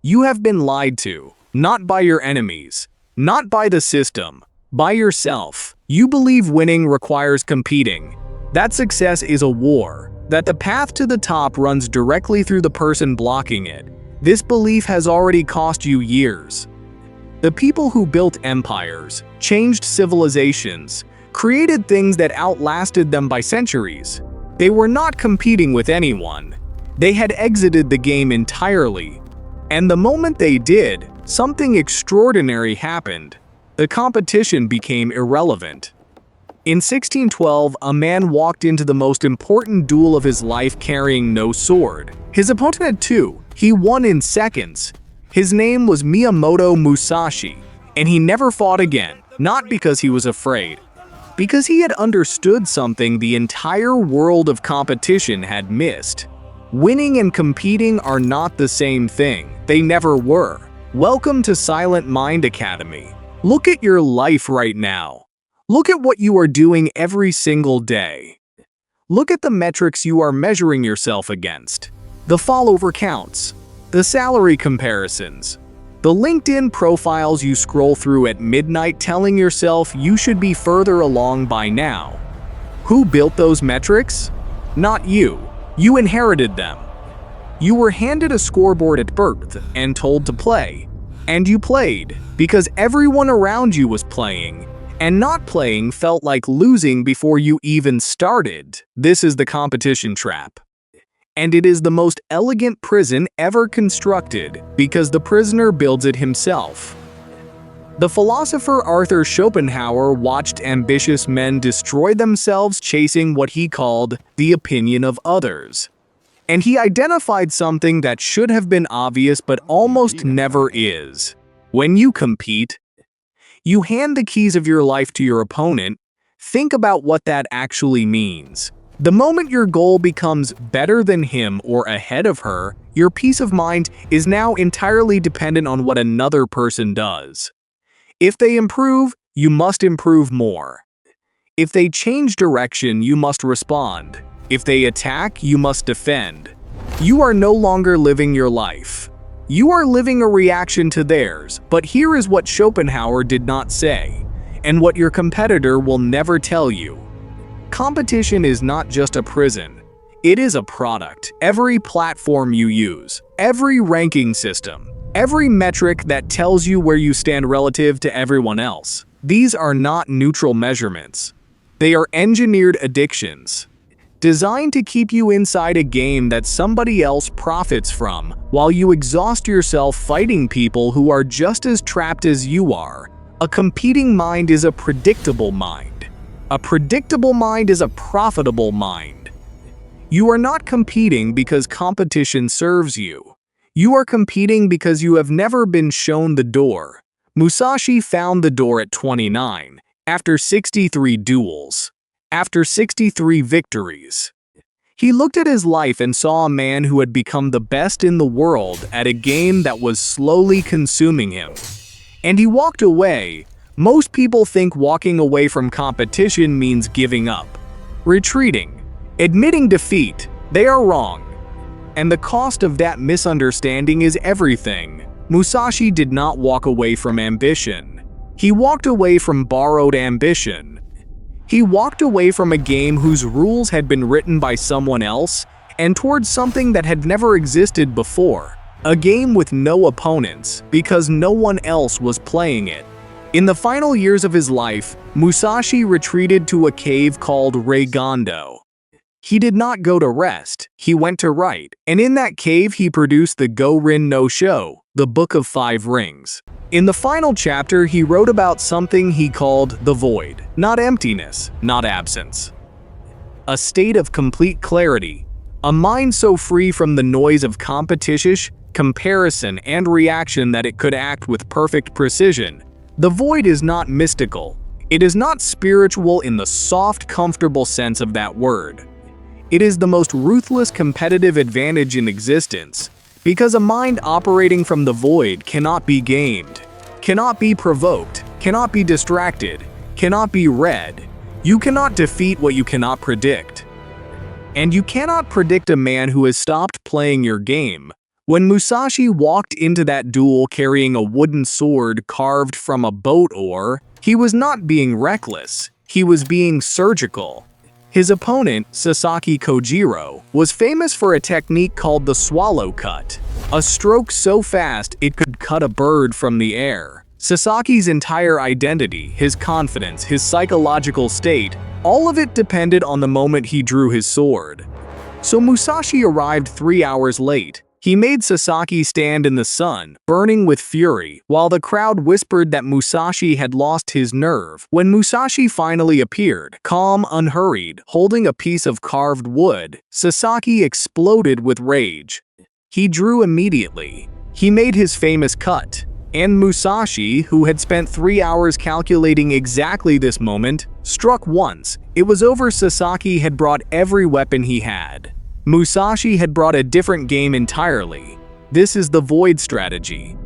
You have been lied to, not by your enemies, not by the system, by yourself. You believe winning requires competing, that success is a war, that the path to the top runs directly through the person blocking it. This belief has already cost you years. The people who built empires, changed civilizations, created things that outlasted them by centuries. They were not competing with anyone. They had exited the game entirely. And the moment they did, something extraordinary happened. The competition became irrelevant. In 1612, a man walked into the most important duel of his life carrying no sword. His opponent had two. He won in seconds. His name was Miyamoto Musashi, and he never fought again, not because he was afraid, because he had understood something the entire world of competition had missed. Winning and competing are not the same thing. They never were. Welcome to Silent Mind Academy. Look at your life right now. Look at what you are doing every single day. Look at the metrics you are measuring yourself against. The follower counts, the salary comparisons, the LinkedIn profiles you scroll through at midnight telling yourself you should be further along by now. Who built those metrics? Not you. You inherited them. You were handed a scoreboard at birth and told to play. And you played because everyone around you was playing, and not playing felt like losing before you even started. This is the competition trap. And it is the most elegant prison ever constructed because the prisoner builds it himself. The philosopher Arthur Schopenhauer watched ambitious men destroy themselves chasing what he called the opinion of others. And he identified something that should have been obvious but almost never is. When you compete, you hand the keys of your life to your opponent. Think about what that actually means. The moment your goal becomes better than him or ahead of her, your peace of mind is now entirely dependent on what another person does. If they improve, you must improve more. If they change direction, you must respond. If they attack, you must defend. You are no longer living your life. You are living a reaction to theirs, but here is what Schopenhauer did not say, and what your competitor will never tell you. Competition is not just a prison. It is a product. Every platform you use, every ranking system, every metric that tells you where you stand relative to everyone else. These are not neutral measurements. They are engineered addictions, designed to keep you inside a game that somebody else profits from, while you exhaust yourself fighting people who are just as trapped as you are. A competing mind is a predictable mind. A predictable mind is a profitable mind. You are not competing because competition serves you. You are competing because you have never been shown the door. Musashi found the door at 29, after 63 duels, after 63 victories. He looked at his life and saw a man who had become the best in the world at a game that was slowly consuming him. And he walked away. Most people think walking away from competition means giving up, retreating, admitting defeat. They are wrong. And the cost of that misunderstanding is everything. Musashi did not walk away from ambition. He walked away from borrowed ambition. He walked away from a game whose rules had been written by someone else and towards something that had never existed before. A game with no opponents because no one else was playing it. In the final years of his life, Musashi retreated to a cave called Reigondo. He did not go to rest, he went to write, and in that cave he produced the Go-Rin no Sho, the Book of Five Rings. In the final chapter, he wrote about something he called the void, not emptiness, not absence. A state of complete clarity, a mind so free from the noise of competition, comparison, and reaction that it could act with perfect precision. The void is not mystical. It is not spiritual in the soft, comfortable sense of that word. It is the most ruthless competitive advantage in existence, because a mind operating from the void cannot be gamed, cannot be provoked, cannot be distracted, cannot be read. You cannot defeat what you cannot predict. And you cannot predict a man who has stopped playing your game, When Musashi walked into that duel carrying a wooden sword carved from a boat oar, he was not being reckless, he was being surgical. His opponent, Sasaki Kojiro, was famous for a technique called the swallow cut, a stroke so fast it could cut a bird from the air. Sasaki's entire identity, his confidence, his psychological state, all of it depended on the moment he drew his sword. So Musashi arrived 3 hours late. He made Sasaki stand in the sun, burning with fury, while the crowd whispered that Musashi had lost his nerve. When Musashi finally appeared, calm, unhurried, holding a piece of carved wood, Sasaki exploded with rage. He drew immediately. He made his famous cut. And Musashi, who had spent 3 hours calculating exactly this moment, struck once. It was over. Sasaki had brought every weapon he had. Musashi had brought a different game entirely. This is the void strategy.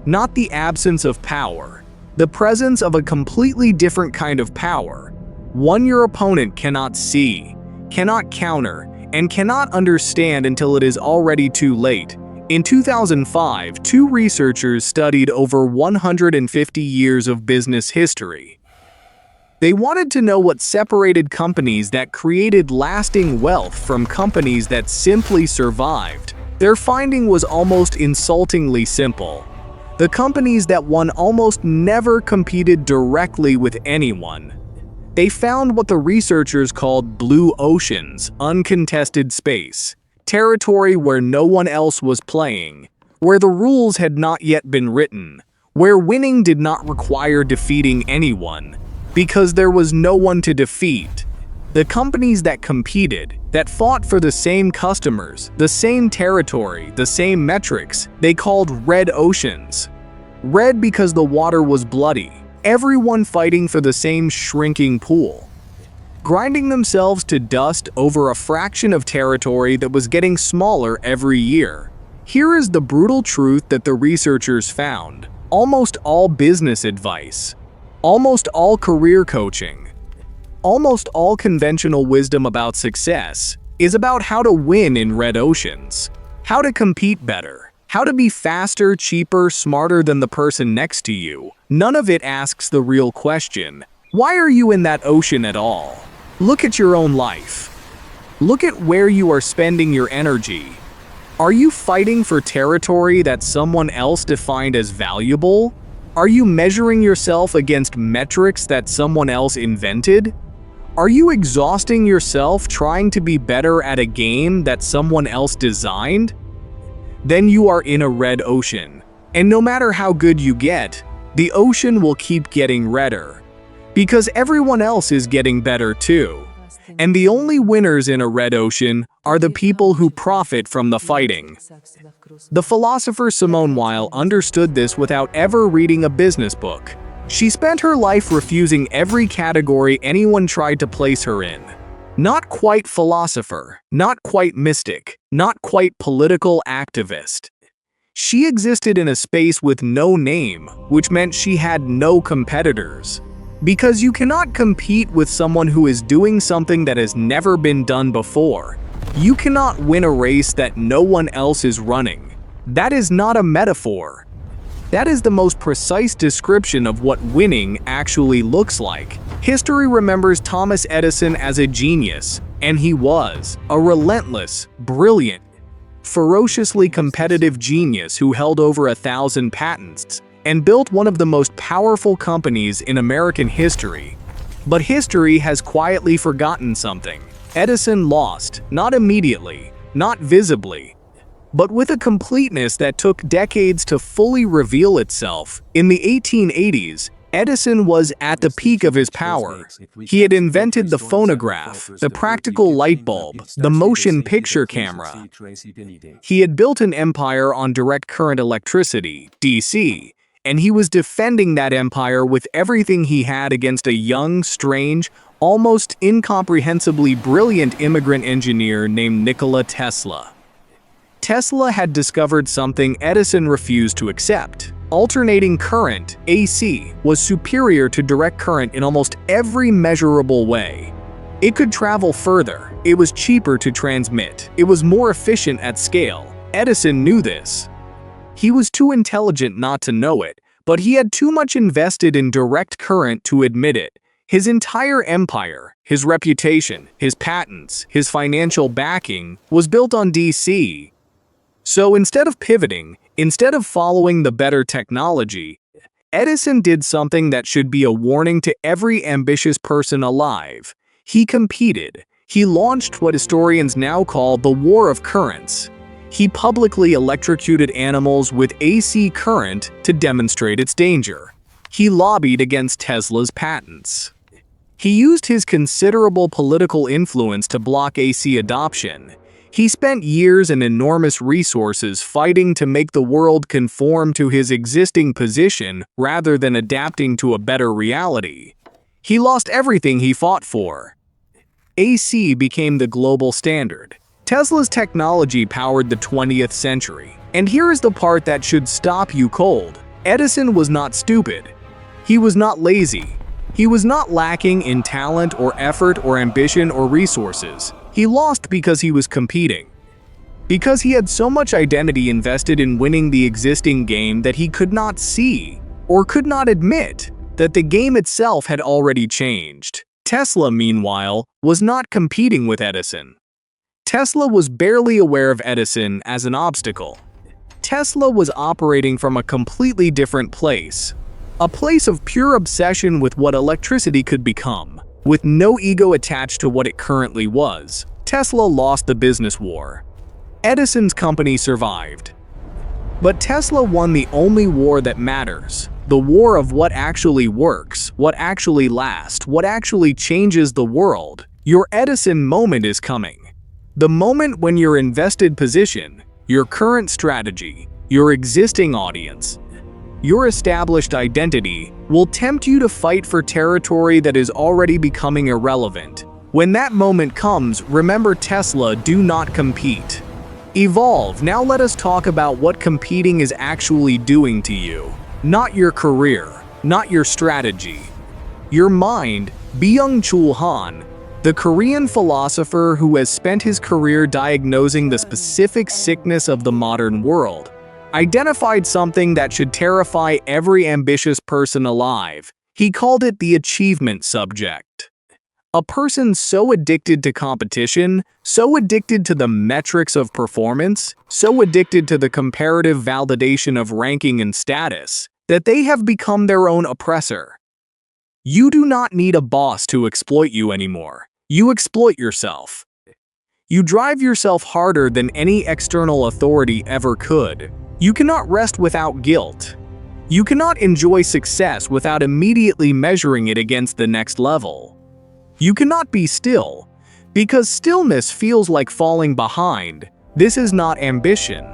Not the absence of power, the presence of a completely different kind of power. One your opponent cannot see, cannot counter, and cannot understand until it is already too late. In 2005, 2 researchers studied over 150 years of business history. They wanted to know what separated companies that created lasting wealth from companies that simply survived. Their finding was almost insultingly simple. The companies that won almost never competed directly with anyone. They found what the researchers called blue oceans, uncontested space, territory where no one else was playing, where the rules had not yet been written, where winning did not require defeating anyone, because there was no one to defeat. The companies that competed, that fought for the same customers, the same territory, the same metrics, they called red oceans. Red because the water was bloody, everyone fighting for the same shrinking pool, grinding themselves to dust over a fraction of territory that was getting smaller every year. Here is the brutal truth that the researchers found. Almost all business advice, almost all career coaching, almost all conventional wisdom about success is about how to win in red oceans, how to compete better, how to be faster, cheaper, smarter than the person next to you. None of it asks the real question, why are you in that ocean at all? Look at your own life. Look at where you are spending your energy. Are you fighting for territory that someone else defined as valuable? Are you measuring yourself against metrics that someone else invented? Are you exhausting yourself trying to be better at a game that someone else designed? Then you are in a red ocean. And no matter how good you get, the ocean will keep getting redder. Because everyone else is getting better too. And the only winners in a red ocean are the people who profit from the fighting. The philosopher Simone Weil understood this without ever reading a business book. She spent her life refusing every category anyone tried to place her in. Not quite philosopher, not quite mystic, not quite political activist. She existed in a space with no name, which meant she had no competitors. Because you cannot compete with someone who is doing something that has never been done before. You cannot win a race that no one else is running. That is not a metaphor. That is the most precise description of what winning actually looks like. History remembers Thomas Edison as a genius, and he was a relentless, brilliant, ferociously competitive genius who held over 1,000 patents and built one of the most powerful companies in American history. But history has quietly forgotten something. Edison lost, not immediately, not visibly, but with a completeness that took decades to fully reveal itself. In the 1880s, Edison was at the peak of his power. He had invented the phonograph, the practical light bulb, the motion picture camera. He had built an empire on direct current electricity, DC, and he was defending that empire with everything he had against a young, strange, almost incomprehensibly brilliant immigrant engineer named Nikola Tesla. Tesla had discovered something Edison refused to accept. Alternating current, AC, was superior to direct current in almost every measurable way. It could travel further, it was cheaper to transmit, it was more efficient at scale. Edison knew this. He was too intelligent not to know it, but he had too much invested in direct current to admit it. His entire empire, his reputation, his patents, his financial backing was built on DC. So instead of pivoting, instead of following the better technology, Edison did something that should be a warning to every ambitious person alive. He competed. He launched what historians now call the War of Currents. He publicly electrocuted animals with AC current to demonstrate its danger. He lobbied against Tesla's patents. He used his considerable political influence to block AC adoption. He spent years and enormous resources fighting to make the world conform to his existing position rather than adapting to a better reality. He lost everything he fought for. AC became the global standard. Tesla's technology powered the 20th century. And here is the part that should stop you cold. Edison was not stupid. He was not lazy. He was not lacking in talent or effort or ambition or resources. He lost because he was competing. Because he had so much identity invested in winning the existing game that he could not see or could not admit that the game itself had already changed. Tesla, meanwhile, was not competing with Edison. Tesla was barely aware of Edison as an obstacle. Tesla was operating from a completely different place. A place of pure obsession with what electricity could become, with no ego attached to what it currently was. Tesla lost the business war. Edison's company survived. But Tesla won the only war that matters, the war of what actually works, what actually lasts, what actually changes the world. Your Edison moment is coming. The moment when your invested position, your current strategy, your existing audience, your established identity will tempt you to fight for territory that is already becoming irrelevant. When that moment comes, remember Tesla, do not compete. Evolve. Now let us talk about what competing is actually doing to you. Not your career, not your strategy. Your mind. Byung-Chul Han, the Korean philosopher who has spent his career diagnosing the specific sickness of the modern world, identified something that should terrify every ambitious person alive. He called it the achievement subject. A person so addicted to competition, so addicted to the metrics of performance, so addicted to the comparative validation of ranking and status, that they have become their own oppressor. You do not need a boss to exploit you anymore. You exploit yourself. You drive yourself harder than any external authority ever could. You cannot rest without guilt. You cannot enjoy success without immediately measuring it against the next level. You cannot be still, because stillness feels like falling behind. This is not ambition.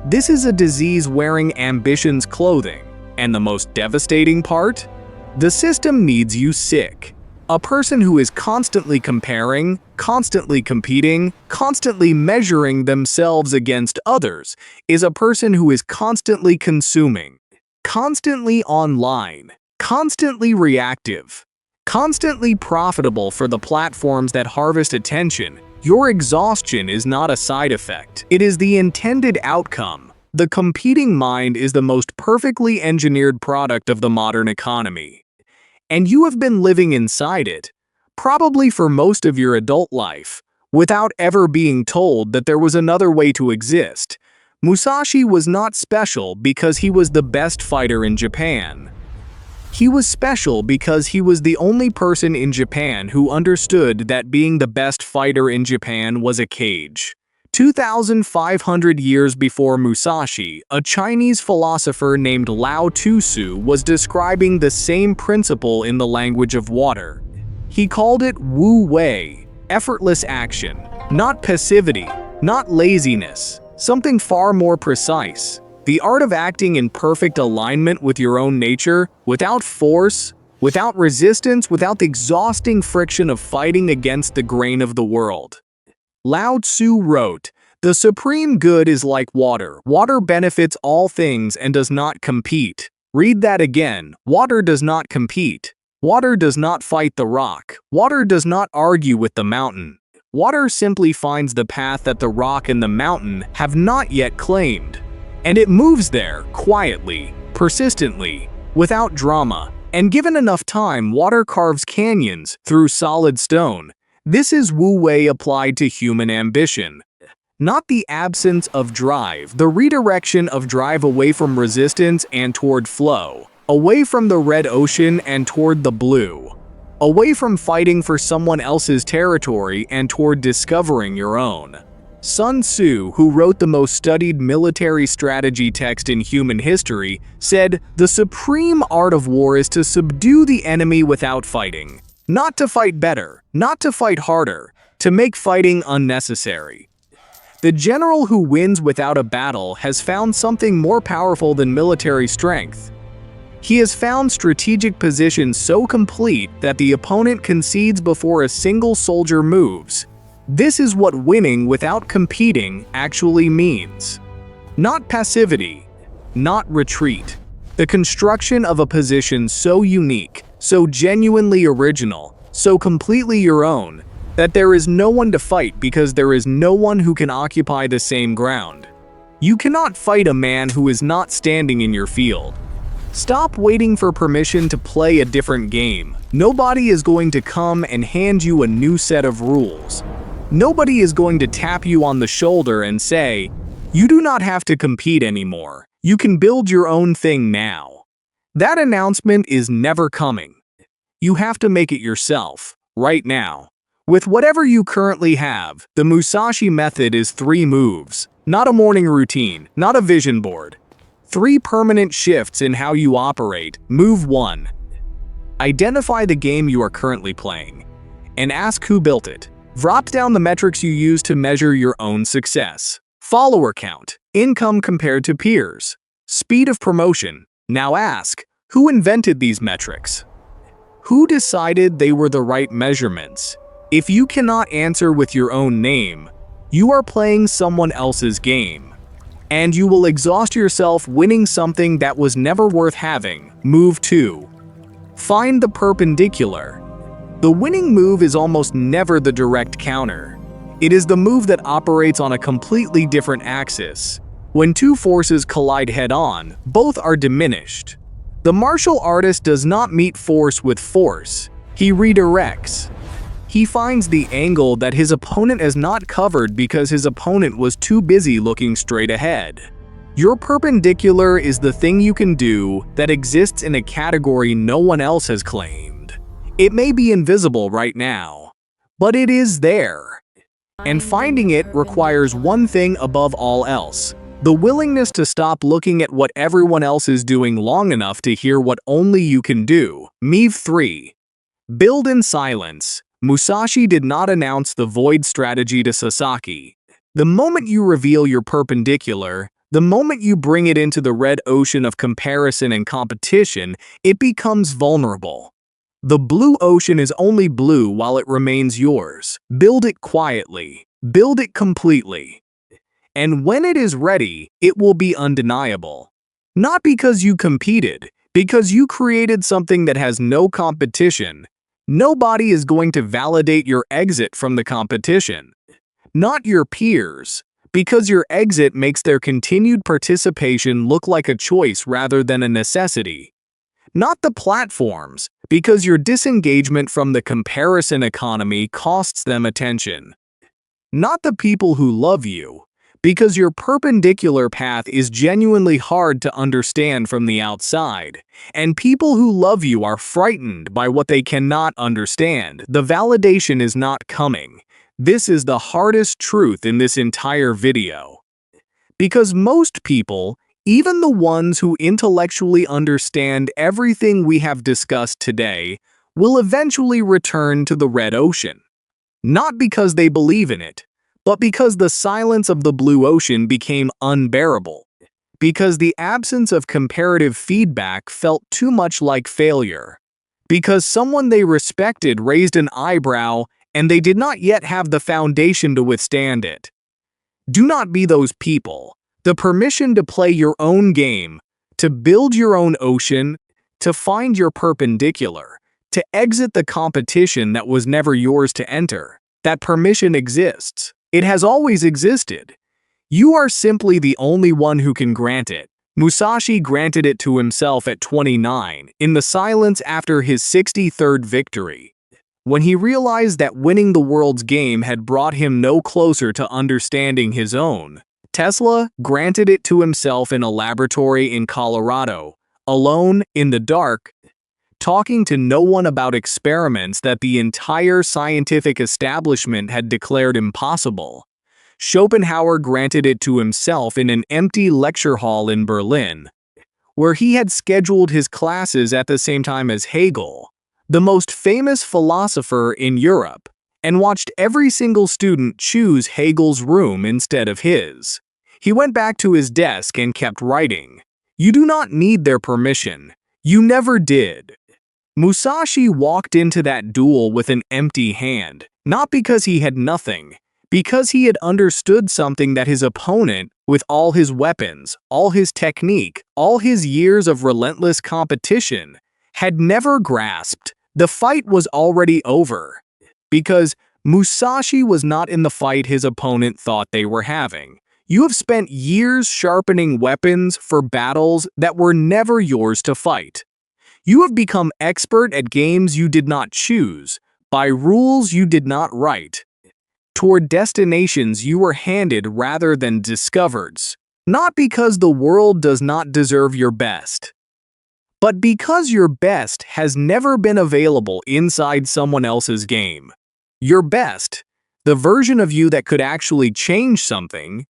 This is a disease wearing ambition's clothing. And the most devastating part? The system needs you sick. A person who is constantly comparing, constantly competing, constantly measuring themselves against others is a person who is constantly consuming, constantly online, constantly reactive, constantly profitable for the platforms that harvest attention. Your exhaustion is not a side effect. It is the intended outcome. The competing mind is the most perfectly engineered product of the modern economy. And you have been living inside it, probably for most of your adult life, without ever being told that there was another way to exist. Musashi was not special because he was the best fighter in Japan. He was special because he was the only person in Japan who understood that being the best fighter in Japan was a cage. 2,500 years before Musashi, a Chinese philosopher named Lao Tzu was describing the same principle in the language of water. He called it Wu Wei, effortless action, not passivity, not laziness, something far more precise. The art of acting in perfect alignment with your own nature, without force, without resistance, without the exhausting friction of fighting against the grain of the world. Lao Tzu wrote, "The supreme good is like water. Water benefits all things and does not compete." Read that again. Water does not compete. Water does not fight the rock. Water does not argue with the mountain. Water simply finds the path that the rock and the mountain have not yet claimed. And it moves there, quietly, persistently, without drama. And given enough time, water carves canyons through solid stone. This is Wu Wei applied to human ambition. Not the absence of drive, the redirection of drive away from resistance and toward flow. Away from the red ocean and toward the blue. Away from fighting for someone else's territory and toward discovering your own. Sun Tzu, who wrote the most studied military strategy text in human history, said, "The supreme art of war is to subdue the enemy without fighting. Not to fight better, not to fight harder, to make fighting unnecessary." The general who wins without a battle has found something more powerful than military strength. He has found strategic position so complete that the opponent concedes before a single soldier moves. This is what winning without competing actually means. Not passivity, not retreat. The construction of a position so unique, so genuinely original, so completely your own, that there is no one to fight because there is no one who can occupy the same ground. You cannot fight a man who is not standing in your field. Stop waiting for permission to play a different game. Nobody is going to come and hand you a new set of rules. Nobody is going to tap you on the shoulder and say, "You do not have to compete anymore. You can build your own thing now." That announcement is never coming. You have to make it yourself, right now. With whatever you currently have, the Musashi Method is 3 moves, not a morning routine, not a vision board. 3 permanent shifts in how you operate. Move 1. Identify the game you are currently playing, and ask who built it. Drop down the metrics you use to measure your own success. Follower count, income compared to peers, speed of promotion. Now ask, who invented these metrics? Who decided they were the right measurements? If you cannot answer with your own name, you are playing someone else's game. And you will exhaust yourself winning something that was never worth having. Move 2. Find the perpendicular. The winning move is almost never the direct counter. It is the move that operates on a completely different axis. When 2 forces collide head-on, both are diminished. The martial artist does not meet force with force. He redirects. He finds the angle that his opponent has not covered because his opponent was too busy looking straight ahead. Your perpendicular is the thing you can do that exists in a category no one else has claimed. It may be invisible right now, but it is there. And finding it requires one thing above all else: the willingness to stop looking at what everyone else is doing long enough to hear what only you can do. Move 3. Build in silence. Musashi did not announce the void strategy to Sasaki. The moment you reveal your perpendicular, the moment you bring it into the red ocean of comparison and competition, it becomes vulnerable. The blue ocean is only blue while it remains yours. Build it quietly. Build it completely. And when it is ready, it will be undeniable. Not because you competed, because you created something that has no competition. Nobody is going to validate your exit from the competition. Not your peers, because your exit makes their continued participation look like a choice rather than a necessity. Not the platforms, because your disengagement from the comparison economy costs them attention. Not the people who love you, because your perpendicular path is genuinely hard to understand from the outside, and people who love you are frightened by what they cannot understand. The validation is not coming. This is the hardest truth in this entire video. Because most people, even the ones who intellectually understand everything we have discussed today, will eventually return to the red ocean. Not because they believe in it, but because the silence of the blue ocean became unbearable. Because the absence of comparative feedback felt too much like failure. Because someone they respected raised an eyebrow and they did not yet have the foundation to withstand it. Do not be those people. The permission to play your own game, to build your own ocean, to find your perpendicular, to exit the competition that was never yours to enter. that permission exists. It has always existed. You are simply the only one who can grant it. Musashi granted it to himself at 29, in the silence after his 63rd victory. When he realized that winning the world's game had brought him no closer to understanding his own, Tesla granted it to himself in a laboratory in Colorado, alone, in the dark, talking to no one about experiments that the entire scientific establishment had declared impossible. Schopenhauer granted it to himself in an empty lecture hall in Berlin, where he had scheduled his classes at the same time as Hegel, the most famous philosopher in Europe, and watched every single student choose Hegel's room instead of his. He went back to his desk and kept writing. You do not need their permission. You never did. Musashi walked into that duel with an empty hand, not because he had nothing, because he had understood something that his opponent, with all his weapons, all his technique, all his years of relentless competition, had never grasped. The fight was already over, because Musashi was not in the fight his opponent thought they were having. You have spent years sharpening weapons for battles that were never yours to fight. You have become expert at games you did not choose, by rules you did not write, toward destinations you were handed rather than discovered, not because the world does not deserve your best, but because your best has never been available inside someone else's game. Your best, the version of you that could actually change something,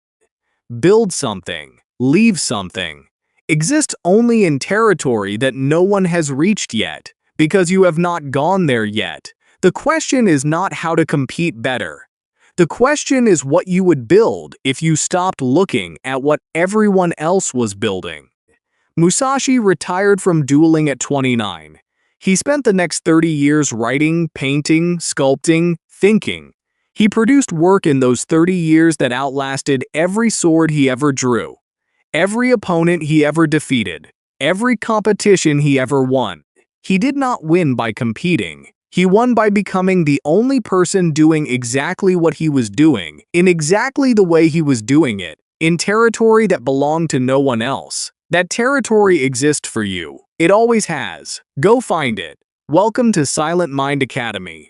build something, leave something, exists only in territory that no one has reached yet, because you have not gone there yet. The question is not how to compete better. The question is what you would build if you stopped looking at what everyone else was building. Musashi retired from dueling at 29. He spent the next 30 years writing, painting, sculpting, thinking. He produced work in those 30 years that outlasted every sword he ever drew, every opponent he ever defeated, every competition he ever won. He did not win by competing. He won by becoming the only person doing exactly what he was doing, in exactly the way he was doing it, in territory that belonged to no one else. That territory exists for you. It always has. Go find it. Welcome to Silent Mind Academy.